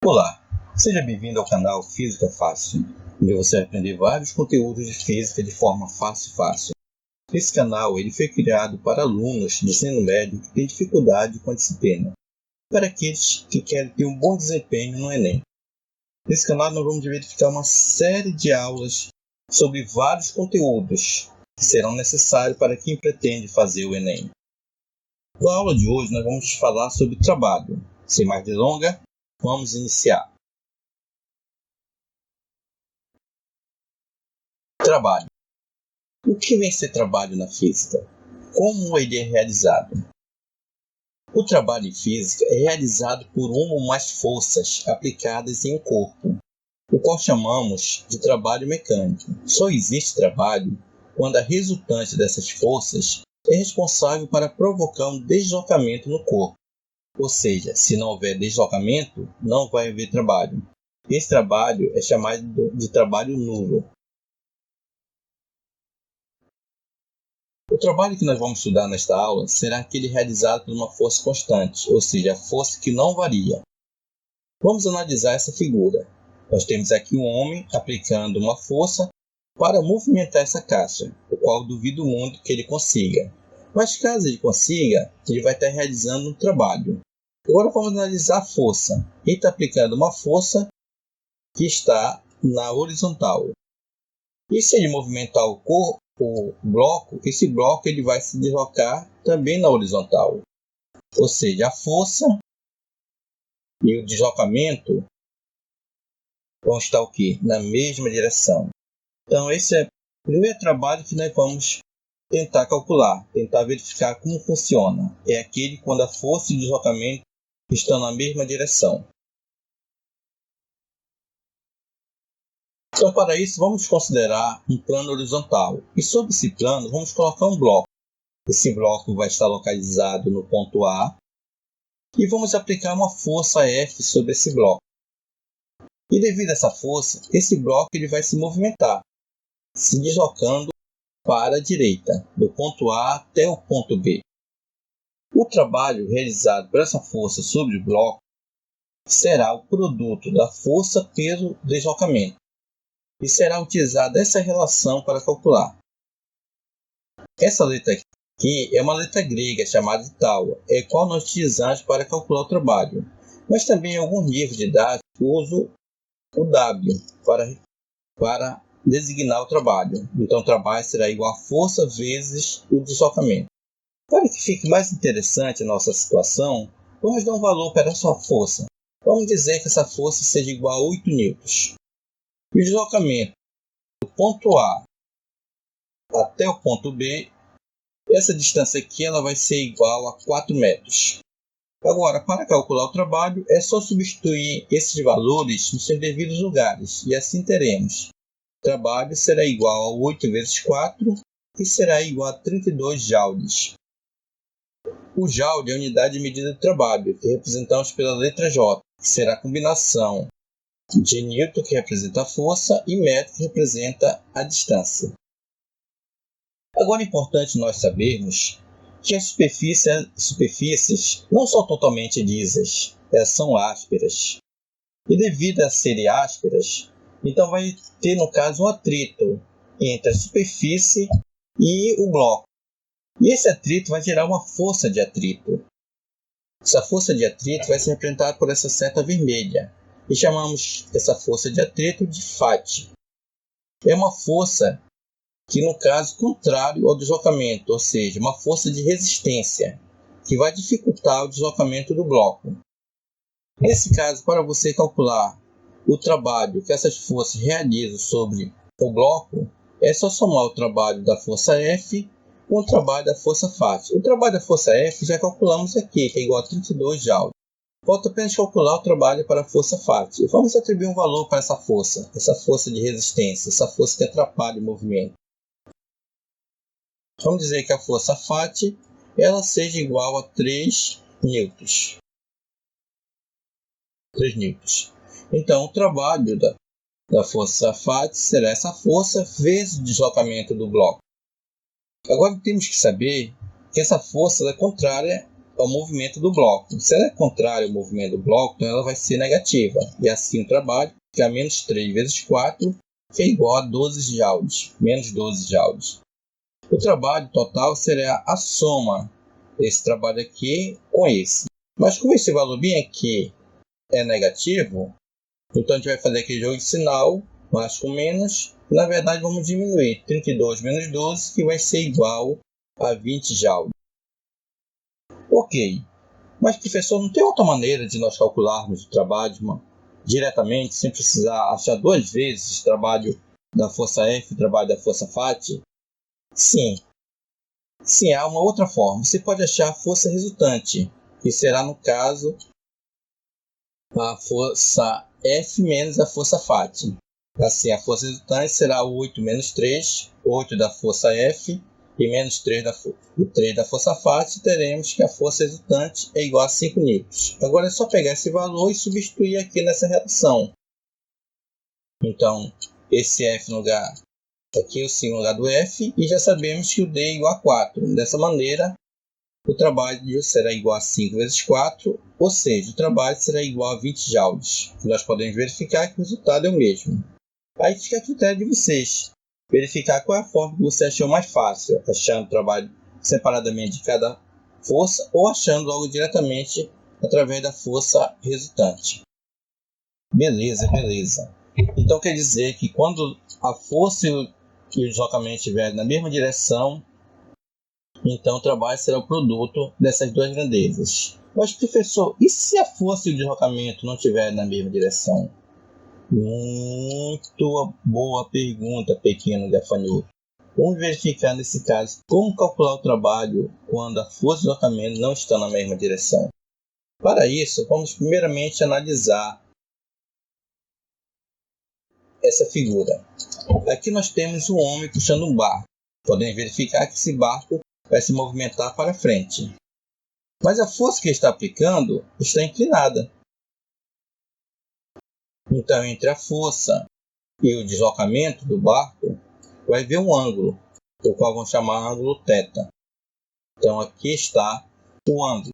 Olá, seja bem-vindo ao canal Física Fácil, onde você vai aprender vários conteúdos de física de forma fácil. Esse canal foi criado para alunos de ensino médio que têm dificuldade com a disciplina, para aqueles que querem ter um bom desempenho no Enem. Nesse canal nós vamos verificar uma série de aulas sobre vários conteúdos que serão necessários para quem pretende fazer o Enem. Na aula de hoje nós vamos falar sobre trabalho. Sem mais delongas, vamos iniciar. Trabalho. O que vem ser trabalho na física? Como ele é realizado? O trabalho em física é realizado por uma ou mais forças aplicadas em um corpo, o qual chamamos de trabalho mecânico. Só existe trabalho quando a resultante dessas forças é responsável para provocar um deslocamento no corpo. Ou seja, se não houver deslocamento, não vai haver trabalho. Esse trabalho é chamado de trabalho nulo. O trabalho que nós vamos estudar nesta aula será aquele realizado por uma força constante, ou seja, a força que não varia. Vamos analisar essa figura. Nós temos aqui um homem aplicando uma força para movimentar essa caixa, o qual duvido muito que ele consiga. Mas caso ele consiga, ele vai estar realizando um trabalho. Agora vamos analisar a força. Ele está aplicando uma força que está na horizontal. E se ele movimentar o bloco, esse bloco ele vai se deslocar também na horizontal. Ou seja, a força e o deslocamento vão estar o quê? Na mesma direção. Então esse é o primeiro trabalho que nós vamos tentar calcular, tentar verificar como funciona. É aquele quando a força e o deslocamento estão na mesma direção. Então, para isso, vamos considerar um plano horizontal. E sobre esse plano, vamos colocar um bloco. Esse bloco vai estar localizado no ponto A. E vamos aplicar uma força F sobre esse bloco. E devido a essa força, esse bloco ele vai se movimentar, se deslocando para a direita, do ponto A até o ponto B. O trabalho realizado por essa força sobre o bloco será o produto da força pelo deslocamento. E será utilizada essa relação para calcular. Essa letra aqui é uma letra grega chamada de tau, é a qual nós utilizamos para calcular o trabalho. Mas também em alguns livros didáticos uso o W para designar o trabalho. Então o trabalho será igual a força vezes o deslocamento. Para que fique mais interessante a nossa situação, vamos dar um valor para essa força. Vamos dizer que essa força seja igual a 8 newtons. E o deslocamento do ponto A até o ponto B, essa distância aqui ela vai ser igual a 4 metros. Agora, para calcular o trabalho, é só substituir esses valores nos seus devidos lugares. E assim teremos. O trabalho será igual a 8 vezes 4 e será igual a 32 joules. O joule é a unidade de medida do trabalho, que representamos pela letra J, que será a combinação de Newton, que representa a força, e metro, que representa a distância. Agora é importante nós sabermos que as superfícies não são totalmente lisas, elas são ásperas. E devido a serem ásperas, então vai ter no caso um atrito entre a superfície e o bloco. E esse atrito vai gerar uma força de atrito. Essa força de atrito vai ser representada por essa seta vermelha. E chamamos essa força de atrito de Φ. É uma força que, no caso, contrário ao deslocamento, ou seja, uma força de resistência, que vai dificultar o deslocamento do bloco. Nesse caso, para você calcular o trabalho que essas forças realizam sobre o bloco, é só somar o trabalho da força F com o trabalho da força Φ. O trabalho da força F já calculamos aqui, que é igual a 32 joules. Falta apenas calcular o trabalho para a força Φ. Vamos atribuir um valor para essa força de resistência, essa força que atrapalha o movimento. Vamos dizer que a força Φ ela seja igual a 3 newtons. 3 newtons. Então, o trabalho da força Φ será essa força vezes o deslocamento do bloco. Agora temos que saber que essa força é contrária ao movimento do bloco. Se ela é contrária ao movimento do bloco, então ela vai ser negativa. E assim o trabalho fica menos 3 vezes 4, que é igual a 12 joules, menos 12 joules. O trabalho total será a soma desse trabalho aqui com esse. Mas como esse valor bem aqui é negativo, então a gente vai fazer aquele jogo de sinal, mais com menos. Na verdade, vamos diminuir 32 menos 12, que vai ser igual a 20 joules. Ok, mas professor, não tem outra maneira de nós calcularmos o trabalho diretamente, sem precisar achar duas vezes o trabalho da força F e o trabalho da força FAT? Sim, há uma outra forma. Você pode achar a força resultante, que será, no caso, a força F menos a força FAT. Assim, a força resultante será 8 menos 3, 8 da força F e menos 3 da força FAT, teremos que a força resultante é igual a 5 newtons. Agora é só pegar esse valor e substituir aqui nessa relação. Então, esse F no lugar, aqui o C no lugar do F, e já sabemos que o D é igual a 4. Dessa maneira, o trabalho será igual a 5 vezes 4, ou seja, o trabalho será igual a 20 joules. Nós podemos verificar que o resultado é o mesmo. Aí fica a critério de vocês verificar qual é a forma que você achou mais fácil, achando o trabalho separadamente de cada força ou achando algo diretamente através da força resultante. Beleza. Então quer dizer que quando a força e o deslocamento estiverem na mesma direção, então o trabalho será o produto dessas duas grandezas. Mas professor, e se a força e o deslocamento não estiverem na mesma direção? Muito boa pergunta, pequeno gafanhoto. Vamos verificar nesse caso como calcular o trabalho quando a força e o deslocamento não estão na mesma direção. Para isso, vamos primeiramente analisar essa figura. Aqui nós temos um homem puxando um barco. Podemos verificar que esse barco vai se movimentar para frente. Mas a força que ele está aplicando está inclinada. Então, entre a força e o deslocamento do barco, vai haver um ângulo, o qual vamos chamar ângulo θ. Então, aqui está o ângulo.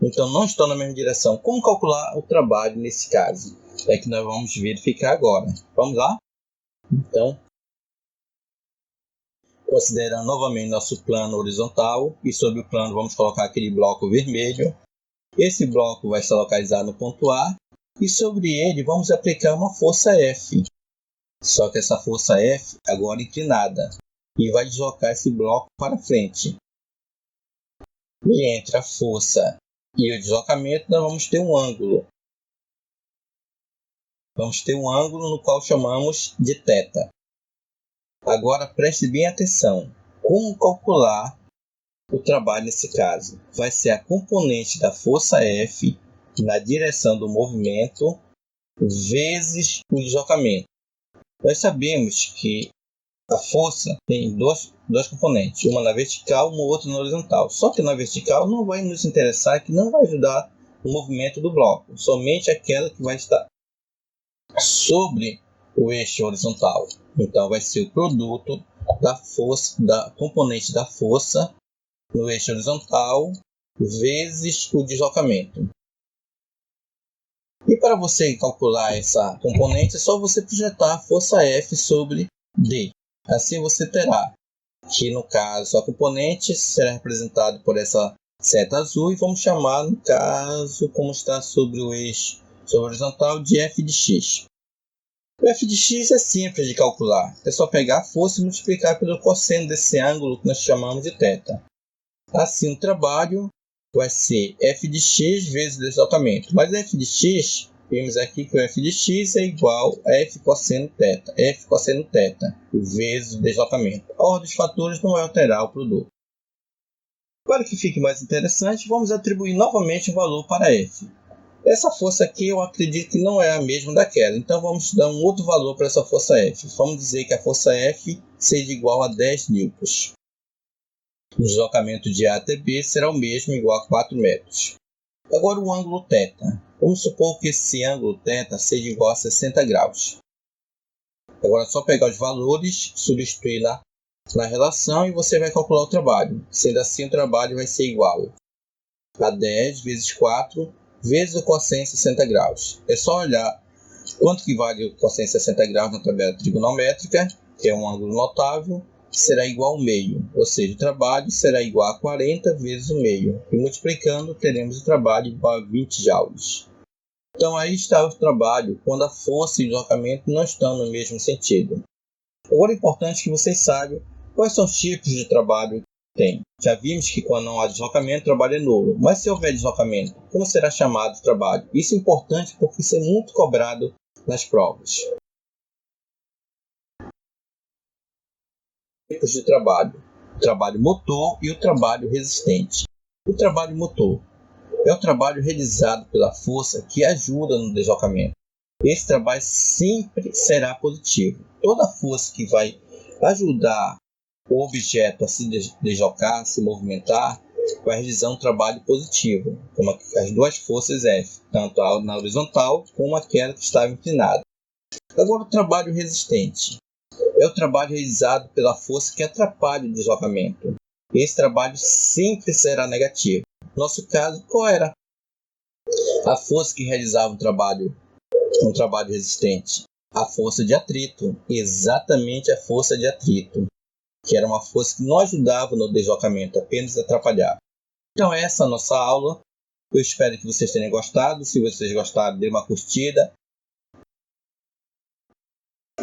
Então, não estão na mesma direção. Como calcular o trabalho nesse caso? É que nós vamos verificar agora. Vamos lá? Então, considerando novamente nosso plano horizontal, e sobre o plano vamos colocar aquele bloco vermelho. Esse bloco vai estar localizado no ponto A, e sobre ele vamos aplicar uma força F. Só que essa força F agora inclinada, e vai deslocar esse bloco para frente. E entre a força e o deslocamento nós vamos ter um ângulo. Vamos ter um ângulo no qual chamamos de θ. Agora preste bem atenção. Como calcular o trabalho nesse caso? Vai ser a componente da força F na direção do movimento vezes o deslocamento. Nós sabemos que a força tem dois componentes, uma na vertical e uma outra na horizontal. Só que na vertical não vai nos interessar, que não vai ajudar o movimento do bloco, somente aquela que vai estar sobre o eixo horizontal. Então vai ser o produto da força, da componente da força no eixo horizontal vezes o deslocamento. E para você calcular essa componente, é só você projetar a força F sobre D. Assim você terá que, no caso, a componente será representada por essa seta azul e vamos chamar, no caso, como está sobre o eixo horizontal, de f de x. O f de x é simples de calcular. É só pegar a força e multiplicar pelo cosseno desse ângulo que nós chamamos de θ. Assim, o trabalho vai ser f de x vezes o deslocamento. Mas f de x, vimos aqui que o f de x é igual a f cosseno θ vezes o deslocamento. A ordem dos fatores não vai alterar o produto. Para que fique mais interessante, vamos atribuir novamente um valor para f. Essa força aqui eu acredito que não é a mesma daquela, então vamos dar um outro valor para essa força f. Vamos dizer que a força f seja igual a 10 newtons. O deslocamento de A até B será o mesmo, igual a 4 metros. Agora o ângulo θ. Vamos supor que esse ângulo θ seja igual a 60 graus. Agora é só pegar os valores, substituir na relação e você vai calcular o trabalho. Sendo assim, o trabalho vai ser igual a 10 vezes 4 vezes o cosseno 60 graus. É só olhar quanto que vale o cosseno 60 graus na tabela trigonométrica, que é um ângulo notável, será igual ao meio, ou seja, o trabalho será igual a 40 vezes o meio, e multiplicando teremos o trabalho igual a 20 joules. Então aí está o trabalho quando a força e o deslocamento não estão no mesmo sentido. Agora é importante que vocês saibam quais são os tipos de trabalho que tem. Já vimos que quando não há deslocamento, o trabalho é nulo. Mas se houver deslocamento, como será chamado o trabalho? Isso é importante porque isso é muito cobrado nas provas. Tipos de trabalho: o trabalho motor e o trabalho resistente. O trabalho motor é o trabalho realizado pela força que ajuda no deslocamento. Esse trabalho sempre será positivo. Toda força que vai ajudar o objeto a se deslocar, se movimentar, vai realizar um trabalho positivo, como as duas forças F, tanto a na horizontal como aquela que estava inclinada. Agora, o trabalho resistente é o trabalho realizado pela força que atrapalha o deslocamento. Esse trabalho sempre será negativo. No nosso caso, qual era a força que realizava um trabalho resistente? A força de atrito, exatamente a força de atrito, que era uma força que não ajudava no deslocamento, apenas atrapalhava. Então essa é a nossa aula. Eu espero que vocês tenham gostado. Se vocês gostaram, dê uma curtida.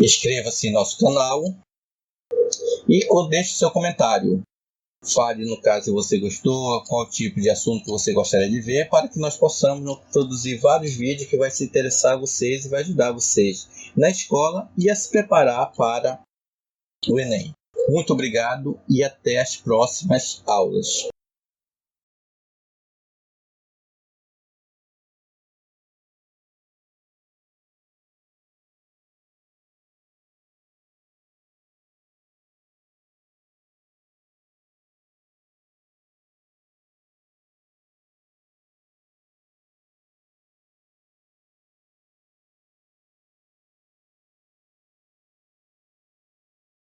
Inscreva-se em nosso canal e deixe seu comentário. Fale, no caso, se você gostou, qual tipo de assunto que você gostaria de ver, para que nós possamos produzir vários vídeos que vai se interessar a vocês e vai ajudar vocês na escola e a se preparar para o Enem. Muito obrigado e até as próximas aulas.